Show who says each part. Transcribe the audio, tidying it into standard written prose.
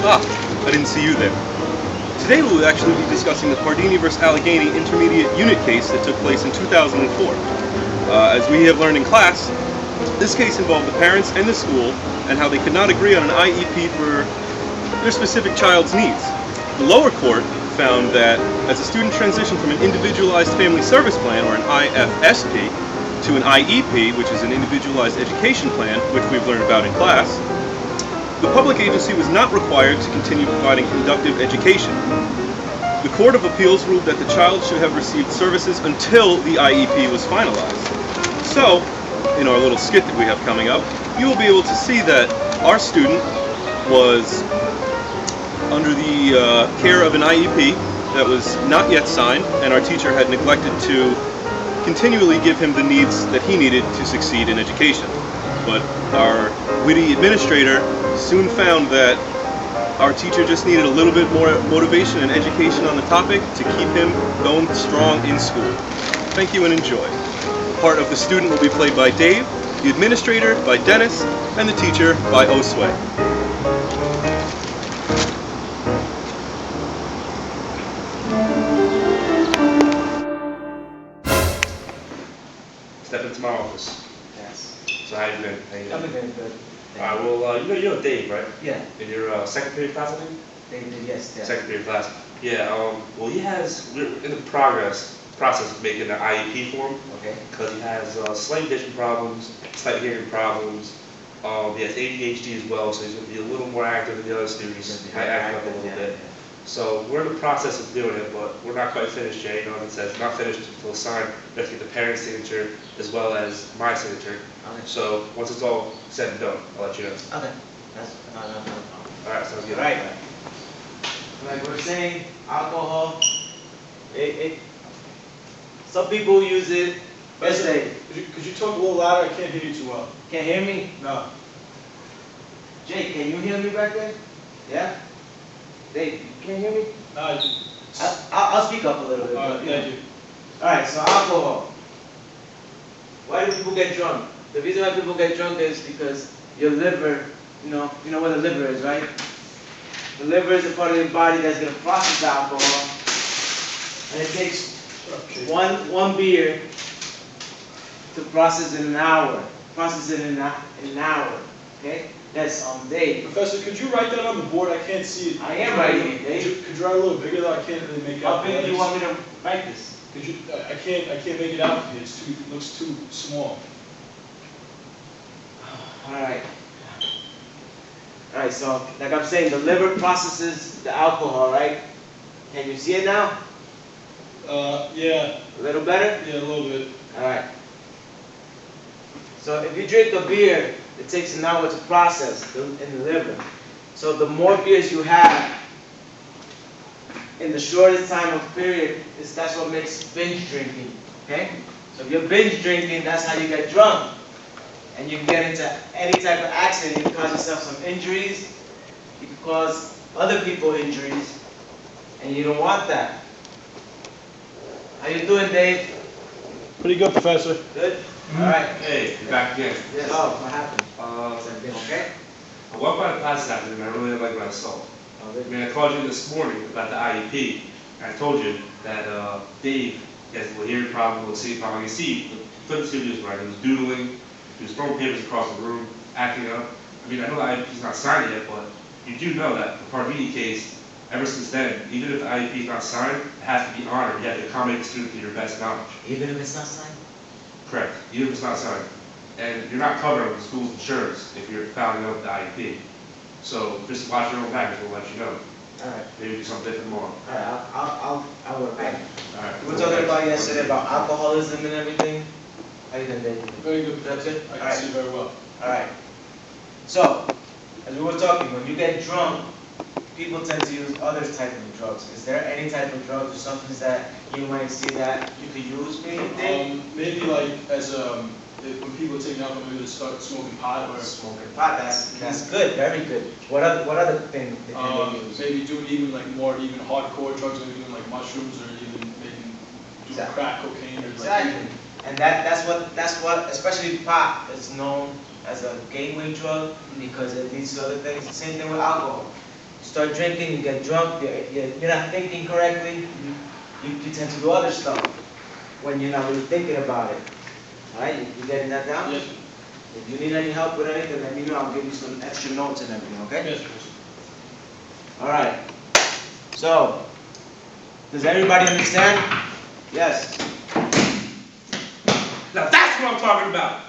Speaker 1: Ah, I didn't see you there. Today we will actually be discussing the Pardini vs. Allegheny intermediate unit case that took place in 2004. As we have learned in class, this case involved the parents and the school and how they could not agree on an IEP for their specific child's needs. The lower court found that as a student transitioned from an individualized family service plan, or an IFSP, to an IEP, which is an individualized education plan, which we've learned about in class, the public agency was not required to continue providing conductive education. The Court of Appeals ruled that the child should have received services until the IEP was finalized. So, in our little skit that we have coming up, you will be able to see that our student was under the care of an IEP that was not yet signed, and our teacher had neglected to continually give him the needs that he needed to succeed in education. But our witty administrator soon found that our teacher just needed a little bit more motivation and education on the topic to keep him going strong in school. Thank you and enjoy. Part of the student will be played by Dave, the administrator by Dennis, and the teacher by Osway.
Speaker 2: Step into my office.
Speaker 3: Yes.
Speaker 2: So how you been?
Speaker 3: I've been doing good.
Speaker 2: Alright, well, you know Dave, right?
Speaker 3: Yeah.
Speaker 2: In your second period class, I think?
Speaker 3: Yes.
Speaker 2: Second period class. Yeah, well, we're in the process of making an IEP for him.
Speaker 3: Okay.
Speaker 2: Because he has slight vision problems, slight hearing problems. He has ADHD as well, so he's going to be a little more active than the other students. Might act up a little bit. So we're in the process of doing it, but we're not quite finished yet. You know, it says not finished until signed. We have to get the parent's signature as well as my signature.
Speaker 3: Okay.
Speaker 2: So once it's all said and done, I'll let you know.
Speaker 3: Okay. That's no.
Speaker 2: All right, sounds good.
Speaker 3: All right. Like we're saying, alcohol. Some people use it. Let's say.
Speaker 4: Could you talk a little louder? I can't hear you too well.
Speaker 3: Can't hear me?
Speaker 4: No.
Speaker 3: Jay, can you hear me back there? Yeah. Dave, you can't hear me?
Speaker 4: No,
Speaker 3: I'll speak up a little bit.
Speaker 4: Alright, thank you.
Speaker 3: Alright, so alcohol. Why do people get drunk? The reason why people get drunk is because your liver, you know what the liver is, right? The liver is a part of your body that's going to process the alcohol. And it takes one beer to process in an hour. Process it in an hour. Okay? That's on Dave.
Speaker 4: Professor, could you write that on the board? I can't see it.
Speaker 3: I am writing it, Dave.
Speaker 4: Could you write a little bigger though? I can't really make out.
Speaker 3: How big do you want me to write this?
Speaker 4: Could you? I can't make it out. It looks too small.
Speaker 3: Alright. Alright, so like I'm saying, the liver processes the alcohol, right? Can you see it now?
Speaker 4: Yeah.
Speaker 3: A little better?
Speaker 4: Yeah, a little bit.
Speaker 3: Alright. So if you drink a beer, it takes an hour to process in the liver. So the more beers you have in the shortest time of period, that's what makes binge drinking. Okay? So if you're binge drinking, that's how you get drunk. And you can get into any type of accident. You can cause yourself some injuries. You can cause other people injuries. And you don't want that. How you doing, Dave?
Speaker 4: Pretty good, Professor.
Speaker 3: Good? Alright.
Speaker 2: Hey, you're back again.
Speaker 3: Yes. Oh, what happened?
Speaker 2: Is
Speaker 3: Everything okay?
Speaker 2: I walked by the class this afternoon, and I really didn't like what I saw. I mean, I called you this morning about the IEP, and I told you that Dave has a little hearing problem, a little seeing problem. I can see, you couldn't see what he was writing. He was doodling, he was throwing papers across the room, acting up. I mean, I know the IEP's not signed yet, but you do know that the Pardini case, ever since then, even if the IEP is not signed, it has to be honored. You have to accommodate the student to your best knowledge.
Speaker 3: Even if it's not signed?
Speaker 2: Correct, even if it's not signed. And you're not covered with the school's insurance if you're fouling out the IEP. So just watch your own package, we'll let you know.
Speaker 3: Alright.
Speaker 2: Maybe do something different tomorrow.
Speaker 3: Alright, I'll work back.
Speaker 2: Alright.
Speaker 3: We were talking about yesterday about alcoholism and everything. How you doing, Dave?
Speaker 4: Very good.
Speaker 3: That's it?
Speaker 4: I can see very well.
Speaker 3: Alright. So, as we were talking, when you get drunk, people tend to use other type of drugs. Is there any type of drugs or something that you might see that you could use, maybe?
Speaker 4: Maybe like as when people take alcohol, maybe they start smoking pot or
Speaker 3: Smoking pot. That's good. Very good. What other thing they use?
Speaker 4: maybe doing even hardcore drugs, maybe doing like mushrooms or even maybe doing crack cocaine or
Speaker 3: Exactly. And that's what especially pot is known as a gateway drug because it leads to other things. The same thing with alcohol. start drinking, you get drunk, you're not thinking correctly, you tend to do other stuff when you're not really thinking about it. Alright, you getting that down?
Speaker 4: Yes, sir.
Speaker 3: If you need any help with anything, let me know, I'll give you some extra notes and everything, okay?
Speaker 4: Yes, sir.
Speaker 3: Alright, so, does everybody understand? Yes.
Speaker 2: Now that's what I'm talking about!